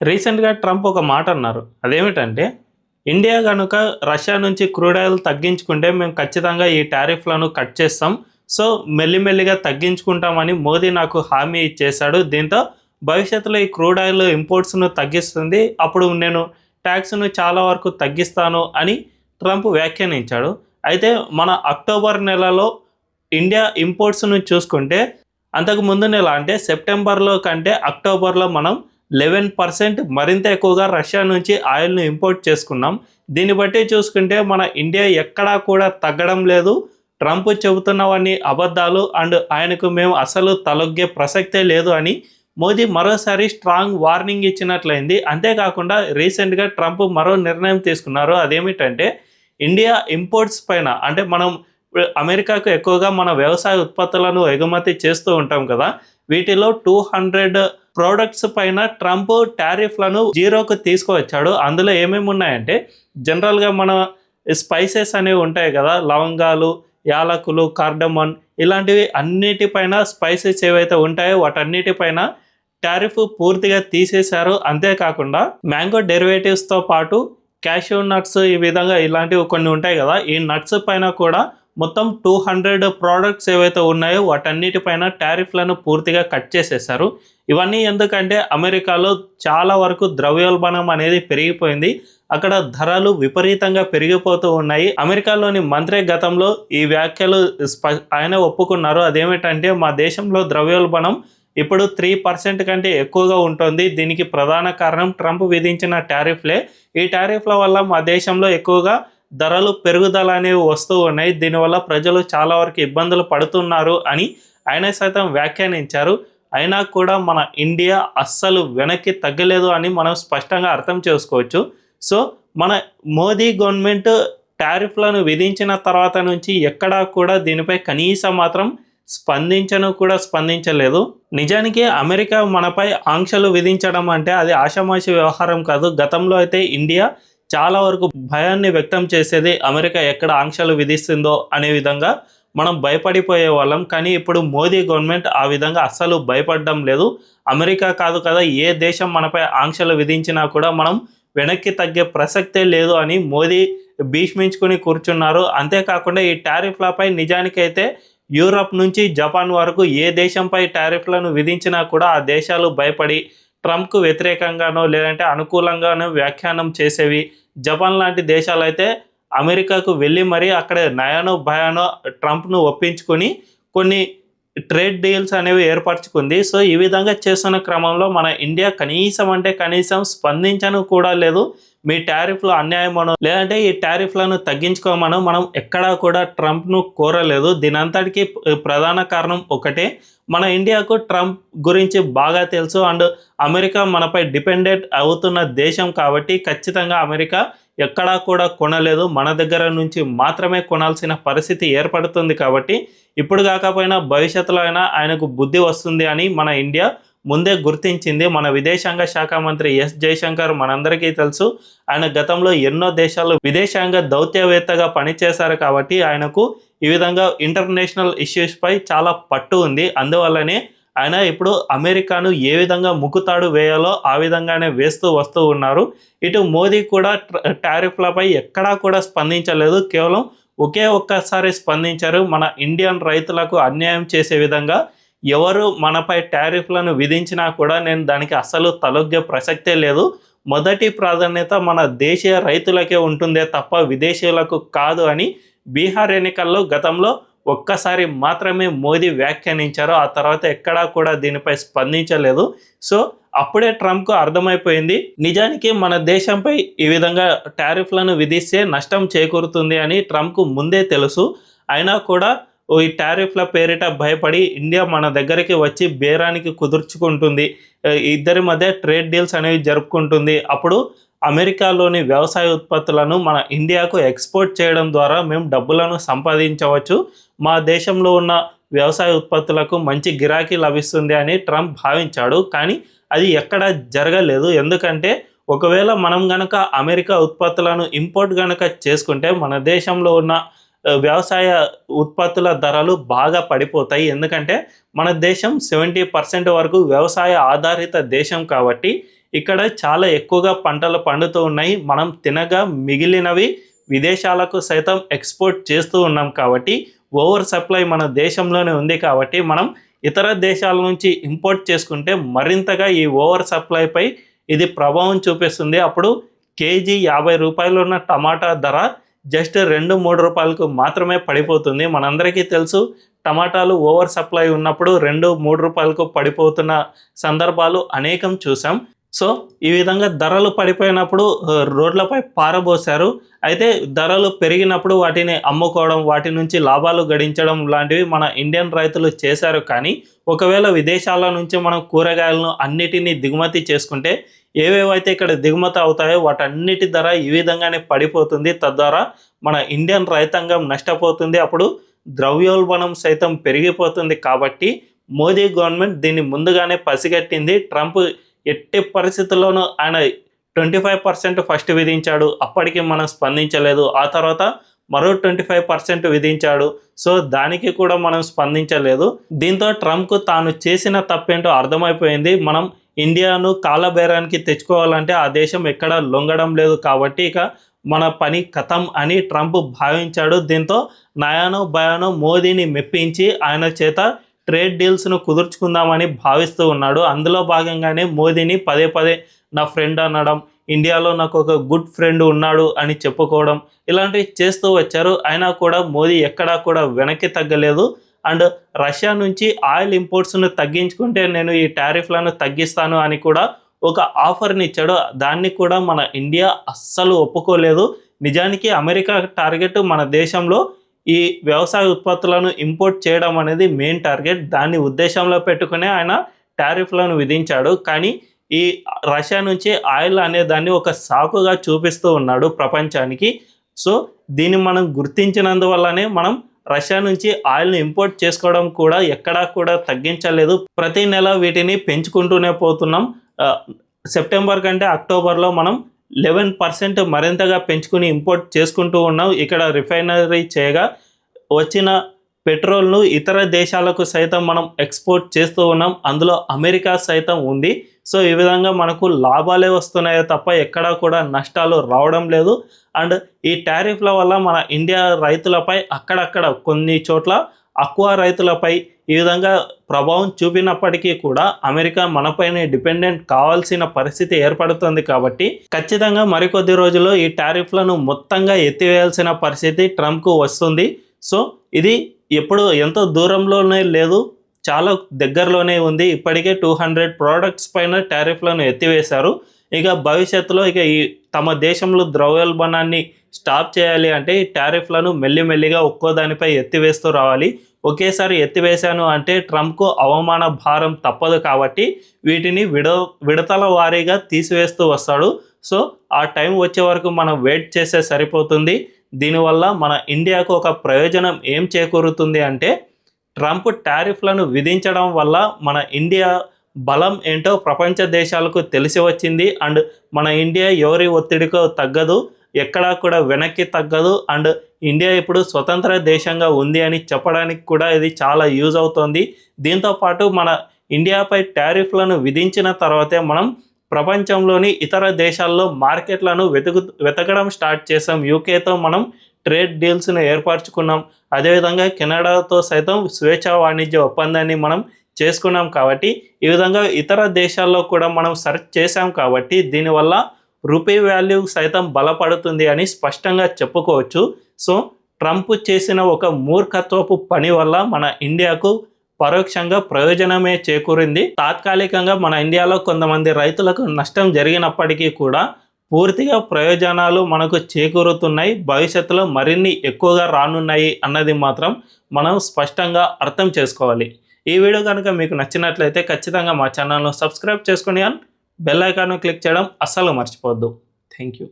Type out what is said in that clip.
రీసెంట్‌గా ట్రంప్ ఒక మాట అన్నారు. అదేమిటంటే, ఇండియా గనుక రష్యా నుంచి క్రూడ్ ఆయిల్ తగ్గించుకుంటే మేము ఖచ్చితంగా ఈ టారిఫ్‌లను కట్ చేస్తాం. సో, మెల్లిమెల్లిగా తగ్గించుకుంటామని మోదీ నాకు హామీ ఇచ్చేశాడు. దీంతో భవిష్యత్తులో ఈ క్రూడ్ ఆయిల్ ఇంపోర్ట్స్‌ను తగ్గిస్తుంది. అప్పుడు నేను టాక్స్‌ను చాలా వరకు తగ్గిస్తాను అని ట్రంప్ వ్యాఖ్యానించాడు. అయితే మన అక్టోబర్ నెలలో ఇండియా ఇంపోర్ట్స్‌ను చూసుకుంటే అంతకు ముందు నెల అంటే సెప్టెంబర్‌లో కంటే అక్టోబర్‌లో మనం 11% మరింత ఎక్కువగా రష్యా నుంచి ఆయిల్‌ని ఇంపోర్ట్ చేసుకున్నాం. దీన్ని బట్టి చూసుకుంటే మన ఇండియా ఎక్కడా కూడా తగ్గడం లేదు. ట్రంప్ చెబుతున్నవన్నీ అబద్ధాలు అండ్ ఆయనకు మేము అసలు తలొగ్గే ప్రసక్తే లేదు అని మోదీ మరోసారి స్ట్రాంగ్ వార్నింగ్ ఇచ్చినట్లయింది. అంతేకాకుండా రీసెంట్‌గా ట్రంప్ మరో నిర్ణయం తీసుకున్నారు. అదేమిటంటే ఇండియా ఇంపోర్ట్స్ పైన అంటే మనం అమెరికాకు ఎక్కువగా మన వ్యవసాయ ఉత్పత్తులను ఎగుమతి చేస్తూ ఉంటాం కదా! వీటిలో 200 ప్రొడక్ట్స్ పైన ట్రంప్ టారిఫ్‌లను జీరోకు తీసుకువచ్చాడు. అందులో ఏమేమి ఉన్నాయంటే జనరల్‌గా మన స్పైసెస్ అనేవి ఉంటాయి కదా! లవంగాలు, యాలకులు, కార్డమన్ ఇలాంటివి అన్నిటిపైన స్పైసెస్ ఏవైతే ఉంటాయో వాటన్నిటిపైన టారిఫ్ పూర్తిగా తీసేశారు. అంతేకాకుండా మ్యాంగో డెరివేటివ్స్‌తో పాటు క్యాష్యూ నట్స్ ఈ విధంగా ఇలాంటివి కొన్ని ఉంటాయి కదా! ఈ నట్స్ పైన కూడా మొత్తం 200 ప్రొడక్ట్స్ ఏవైతే ఉన్నాయో వాటన్నిటిపైన టారిఫ్‌లను పూర్తిగా కట్ చేసేశారు. ఇవన్నీ ఎందుకంటే అమెరికాలో చాలా వరకు ద్రవ్యోల్బణం అనేది పెరిగిపోయింది. అక్కడ ధరలు విపరీతంగా పెరిగిపోతూ ఉన్నాయి. అమెరికాలోని మంత్రి గతంలో ఈ వ్యాఖ్యలు ఆయన ఒప్పుకున్నారు. అదేమిటంటే మా దేశంలో ద్రవ్యోల్బణం ఇప్పుడు 3% కంటే ఎక్కువగా ఉంటుంది. దీనికి ప్రధాన కారణం ట్రంప్ విధించిన టారిఫ్‌లే. ఈ టారిఫ్‌ల వల్ల మా దేశంలో ఎక్కువగా ధరలు పెరుగుదల అనేవి వస్తూ ఉన్నాయి. దీనివల్ల ప్రజలు చాలా వరకు ఇబ్బందులు పడుతున్నారు అని ఆయన సైతం వ్యాఖ్యానించారు. అయినా కూడా మన ఇండియా అస్సలు వెనక్కి తగ్గలేదు అని మనం స్పష్టంగా అర్థం చేసుకోవచ్చు. సో, మన మోదీ గవర్నమెంట్ టారిఫ్‌లను విధించిన తర్వాత నుంచి ఎక్కడా కూడా దీనిపై కనీసం మాత్రం స్పందించలేదు. నిజానికి అమెరికా మనపై ఆంక్షలు విధించడం అంటే అది ఆషామాషీ వ్యవహారం కాదు. గతంలో అయితే ఇండియా చాలా వరకు భయాన్ని వ్యక్తం చేసేది. అమెరికా ఎక్కడ ఆంక్షలు విధిస్తుందో అనే విధంగా మనం భయపడిపోయేవాళ్ళం. కానీ ఇప్పుడు మోదీ గవర్నమెంట్ ఆ విధంగా అస్సలు భయపడడం లేదు. అమెరికా కాదు కదా, ఏ దేశం మనపై ఆంక్షలు విధించినా కూడా మనం వెనక్కి తగ్గే ప్రసక్తే లేదు అని మోదీ భీష్మించుకొని కూర్చున్నారు. అంతేకాకుండా ఈ టారిఫ్లపై నిజానికైతే యూరప్ నుంచి జపాన్ వరకు ఏ దేశంపై టారిఫ్లను విధించినా కూడా ఆ దేశాలు భయపడి ట్రంప్‌కు వ్యతిరేకంగానో లేదంటే అనుకూలంగానో వ్యాఖ్యానం చేసేవి. జపాన్ లాంటి దేశాలైతే అమెరికాకు వెళ్ళి మరీ అక్కడ నయానో భయానో ట్రంప్‌ను ఒప్పించుకొని కొన్ని ట్రేడ్ డీల్స్ అనేవి ఏర్పరచుకుంది. సో, ఈ విధంగా చేస్తున్న క్రమంలో మన ఇండియా కనీసం అంటే కనీసం స్పందించను కూడా లేదు. మీ టారిఫ్‌లు అన్యాయమనో లేదంటే ఈ టారిఫ్‌లను తగ్గించుకోమనో మనం ఎక్కడా కూడా ట్రంప్‌ను కోరలేదు. దీనంతటికి ప్రధాన కారణం ఒకటే. మన ఇండియాకు ట్రంప్ గురించి బాగా తెలుసు అండ్ అమెరికా మనపై డిపెండెంట్ అవుతున్న దేశం కాబట్టి ఖచ్చితంగా అమెరికా ఎక్కడా కూడా కొనలేదు. మన దగ్గర నుంచి మాత్రమే కొనాల్సిన పరిస్థితి ఏర్పడుతుంది కాబట్టి ఇప్పుడు కాకపోయినా భవిష్యత్తులో అయినా ఆయనకు బుద్ధి వస్తుంది అని మన ఇండియా ముందే గుర్తించింది. మన విదేశాంగ శాఖ మంత్రి ఎస్ జయశంకర్ మనందరికీ తెలుసు. ఆయన గతంలో ఎన్నో దేశాల్లో విదేశాంగ దౌత్యవేత్తగా పనిచేశారు కాబట్టి ఆయనకు ఈ విధంగా ఇంటర్నేషనల్ ఇష్యూస్పై చాలా పట్టు ఉంది. అందువల్లనే ఆయన ఇప్పుడు అమెరికాను ఏ విధంగా ముక్కుతాడు వేయాలో ఆ విధంగానే వేస్తూ వస్తూ ఉన్నారు. ఇటు మోదీ కూడా టారిఫ్లపై ఎక్కడా కూడా స్పందించలేదు. కేవలం ఒకే ఒక్కసారి స్పందించారు. మన ఇండియన్ రైతులకు అన్యాయం చేసే విధంగా ఎవరు మనపై టారిఫ్లను విధించినా కూడా నేను దానికి అస్సలు తలొగ్గే ప్రసక్తే లేదు. మొదటి ప్రాధాన్యత మన దేశీయ రైతులకే ఉంటుందే తప్ప విదేశీయులకు కాదు అని బీహార్ ఎన్నికల్లో గతంలో ఒక్కసారి మాత్రమే మోదీ వ్యాఖ్యానించారు. ఆ తర్వాత ఎక్కడా కూడా దీనిపై స్పందించలేదు. సో, అప్పుడే ట్రంప్‌కు అర్థమైపోయింది. నిజానికి మన దేశంపై ఈ విధంగా టారిఫ్లను విధిస్తే నష్టం చేకూరుతుంది అని ట్రంప్‌కు ముందే తెలుసు. అయినా కూడా ఈ టారిఫ్ల పేరిట భయపడి ఇండియా మన దగ్గరికి వచ్చి బేరానికి కుదుర్చుకుంటుంది. ఇద్దరి మధ్య ట్రేడ్ డీల్స్ అనేవి జరుపుకుంటుంది. అప్పుడు అమెరికాలోని వ్యవసాయ ఉత్పత్తులను మన ఇండియాకు ఎక్స్‌పోర్ట్ చేయడం ద్వారా మేము డబ్బులను సంపాదించవచ్చు. మా దేశంలో ఉన్న వ్యవసాయ ఉత్పత్తులకు మంచి గిరాకీ లభిస్తుంది అని ట్రంప్ భావించాడు. కానీ అది ఎక్కడ జరగలేదు. ఎందుకంటే ఒకవేళ మనం గనక అమెరికా ఉత్పత్తులను ఇంపోర్ట్ గనక చేసుకుంటే మన దేశంలో ఉన్న వ్యవసాయ ఉత్పత్తుల ధరలు బాగా పడిపోతాయి. ఎందుకంటే మన దేశం 70% వరకు వ్యవసాయ ఆధారిత దేశం కాబట్టి ఇక్కడ చాలా ఎక్కువగా పంటలు పండుతూ ఉన్నాయి. మనం తినగా మిగిలినవి విదేశాలకు సైతం ఎక్స్పోర్ట్ చేస్తూ ఉన్నాం కాబట్టి ఓవర్ సప్లై మన దేశంలోనే ఉంది కాబట్టి మనం ఇతర దేశాల నుంచి ఇంపోర్ట్ చేసుకుంటే మరింతగా ఈ ఓవర్ సప్లైపై ఇది ప్రభావం చూపిస్తుంది. అప్పుడు కేజీ 50 రూపాయలు ఉన్న టమాటా ధర జస్ట్ 2-3 రూపాయలకు మాత్రమే పడిపోతుంది. మనందరికీ తెలుసు టమాటాలు ఓవర్ సప్లై ఉన్నప్పుడు 2-3 రూపాయలకు పడిపోతున్న సందర్భాలు అనేకం చూసాం. సో ఈ విధంగా ధరలు పడిపోయినప్పుడు రోడ్లపై పారబోసారు. అయితే ధరలు పెరిగినప్పుడు వాటిని అమ్ముకోవడం, వాటి నుంచి లాభాలు గడించడం లాంటివి మన ఇండియన్ రైతులు చేశారు. కానీ ఒకవేళ విదేశాల నుంచి మనం కూరగాయలను అన్నిటినీ దిగుమతి చేసుకుంటే ఏవేవైతే ఇక్కడ దిగుమతి అవుతాయో వాటన్నిటి ధర ఈ విధంగానే పడిపోతుంది. తద్వారా మన ఇండియన్ రైతాంగం నష్టపోతుంది. అప్పుడు ద్రవ్యోల్బణం సైతం పెరిగిపోతుంది. కాబట్టి మోదీ గవర్నమెంట్ దీన్ని ముందుగానే పసిగట్టింది. ట్రంప్ ఎట్టి పరిస్థితుల్లోనూ ఆయన 25% ఫస్ట్ విధించాడు. అప్పటికి మనం స్పందించలేదు. ఆ తర్వాత మరో 25% విధించాడు. సో దానికి కూడా మనం స్పందించలేదు. దీంతో ట్రంప్కు తాను చేసిన తప్పేంటో అర్థమైపోయింది. మనం ఇండియాను కాలబేరానికి తెచ్చుకోవాలంటే ఆ దేశం ఎక్కడ లొంగడం లేదు కాబట్టి ఇక మన పని ఖతం అని ట్రంప్ భావించాడు. దీంతో నయానో భయానో మోదీని మెప్పించి ఆయన చేత ట్రేడ్ డీల్స్ను కుదుర్చుకుందామని భావిస్తూ ఉన్నాడు. అందులో భాగంగానే మోదీని పదే పదే నా ఫ్రెండ్ అనడం, ఇండియాలో నాకు ఒక గుడ్ ఫ్రెండ్ ఉన్నాడు అని చెప్పుకోవడం, ఇలాంటివి చేస్తూ వచ్చారు. అయినా కూడా మోదీ ఎక్కడా కూడా వెనక్కి తగ్గలేదు. అండ్ రష్యా నుంచి ఆయిల్ ఇంపోర్ట్స్ను తగ్గించుకుంటే నేను ఈ టారిఫ్లను తగ్గిస్తాను అని కూడా ఒక ఆఫర్ని ఇచ్చాడు. దాన్ని కూడా మన ఇండియా అస్సలు ఒప్పుకోలేదు. నిజానికి అమెరికా టార్గెట్ మన దేశంలో ఈ వ్యవసాయ ఉత్పత్తులను ఇంపోర్ట్ చేయడం అనేది మెయిన్ టార్గెట్. దాన్ని ఉద్దేశంలో పెట్టుకునే ఆయన టారిఫ్లను విధించాడు. కానీ ఈ రష్యా నుంచి ఆయిల్ అనే దాన్ని ఒక సాకుగా చూపిస్తూ ఉన్నాడు ప్రపంచానికి. సో దీన్ని మనం గుర్తించినందువల్లనే మనం రష్యా నుంచి ఆయిల్ని ఇంపోర్ట్ చేసుకోవడం కూడా ఎక్కడా కూడా తగ్గించలేదు. ప్రతి నెల వీటిని పెంచుకుంటూనే పోతున్నాం. సెప్టెంబర్ కంటే అక్టోబర్లో మనం 11% మరింతగా పెంచుకుని ఇంపోర్ట్ చేసుకుంటూ ఉన్నాం. ఇక్కడ రిఫైనరీ చేయగా వచ్చిన పెట్రోల్ను ఇతర దేశాలకు సైతం మనం ఎక్స్పోర్ట్ చేస్తూ ఉన్నాం. అందులో అమెరికా సైతం ఉంది. సో ఈ విధంగా మనకు లాభాలే వస్తున్నాయో తప్ప ఎక్కడా కూడా నష్టాలు రావడం లేదు. అండ్ ఈ టారిఫ్ల వల్ల మన ఇండియా రైతులపై అక్కడక్కడ కొన్ని చోట్ల అక్వా రైతులపై ఈ విధంగా ప్రభావం చూపినప్పటికీ కూడా అమెరికా మనపైనే డిపెండెంట్ కావాల్సిన పరిస్థితి ఏర్పడుతుంది. కాబట్టి ఖచ్చితంగా మరికొద్ది రోజుల్లో ఈ టారిఫ్లను మొత్తంగా ఎత్తివేయాల్సిన పరిస్థితి ట్రంప్కు వస్తుంది. సో ఇది ఎప్పుడు ఎంతో దూరంలోనే లేదు, చాలా దగ్గరలోనే ఉంది. ఇప్పటికే 200 ప్రోడక్ట్స్ పైన టారిఫ్లను ఎత్తివేశారు. ఇక భవిష్యత్తులో ఇక ఈ తమ దేశంలో ద్రవ్యోల్బణాన్ని స్టాప్ చేయాలి అంటే ఈ టారిఫ్లను మెల్లిమెల్లిగా ఒక్కో దానిపై ఎత్తివేస్తూ రావాలి. ఒకేసారి ఎత్తివేశాను అంటే ట్రంప్కు అవమాన భారం తప్పదు. కాబట్టి వీటిని విడతల వారీగా తీసివేస్తూ వస్తాడు. సో ఆ టైం వచ్చే వరకు మనం వెయిట్ చేస్తే సరిపోతుంది. దీనివల్ల మన ఇండియాకు ఒక ప్రయోజనం ఏం చేకూరుతుంది అంటే ట్రంప్ టారిఫ్లను విధించడం వల్ల మన ఇండియా బలం ఏంటో ప్రపంచ దేశాలకు తెలిసి వచ్చింది. అండ్ మన ఇండియా ఎవరి ఒత్తిడికో తగ్గదు, ఎక్కడా కూడా వెనక్కి తగ్గదు. అండ్ ఇండియా ఇప్పుడు స్వతంత్ర దేశంగా ఉంది అని చెప్పడానికి కూడా ఇది చాలా యూజ్ అవుతుంది. దీంతోపాటు మన ఇండియాపై టారిఫ్లను విధించిన తర్వాతే మనం ప్రపంచంలోని ఇతర దేశాల్లో మార్కెట్లను వెతకడం స్టార్ట్ చేసాం. యూకేతో మనం ట్రేడ్ డీల్స్ను ఏర్పరచుకున్నాం. అదేవిధంగా కెనడాతో సైతం స్వేచ్ఛా వాణిజ్య ఒప్పందాన్ని మనం చేసుకున్నాం. కాబట్టి ఈ విధంగా ఇతర దేశాల్లో కూడా మనం సెర్చ్ చేసాం. కాబట్టి దీనివల్ల రూపీ వాల్యూ సైతం బలపడుతుంది అని స్పష్టంగా చెప్పుకోవచ్చు. సో ట్రంప్ చేసిన ఒక మూర్ఖత్వపు పని వల్ల మన ఇండియాకు పరోక్షంగా ప్రయోజనమే చేకూరింది. తాత్కాలికంగా మన ఇండియాలో కొంతమంది రైతులకు నష్టం జరిగినప్పటికీ కూడా పూర్తిగా ప్రయోజనాలు మనకు చేకూరుతున్నాయి. భవిష్యత్తులో మరిన్ని ఎక్కువగా రానున్నాయి అన్నది మాత్రం మనం స్పష్టంగా అర్థం చేసుకోవాలి. ఈ వీడియో కనుక మీకు నచ్చినట్లయితే ఖచ్చితంగా మా ఛానల్ను సబ్స్క్రైబ్ చేసుకుని బెల్ ఐకాన్ను క్లిక్ చేయడం అస్సలు మర్చిపోవద్దు. Thank you.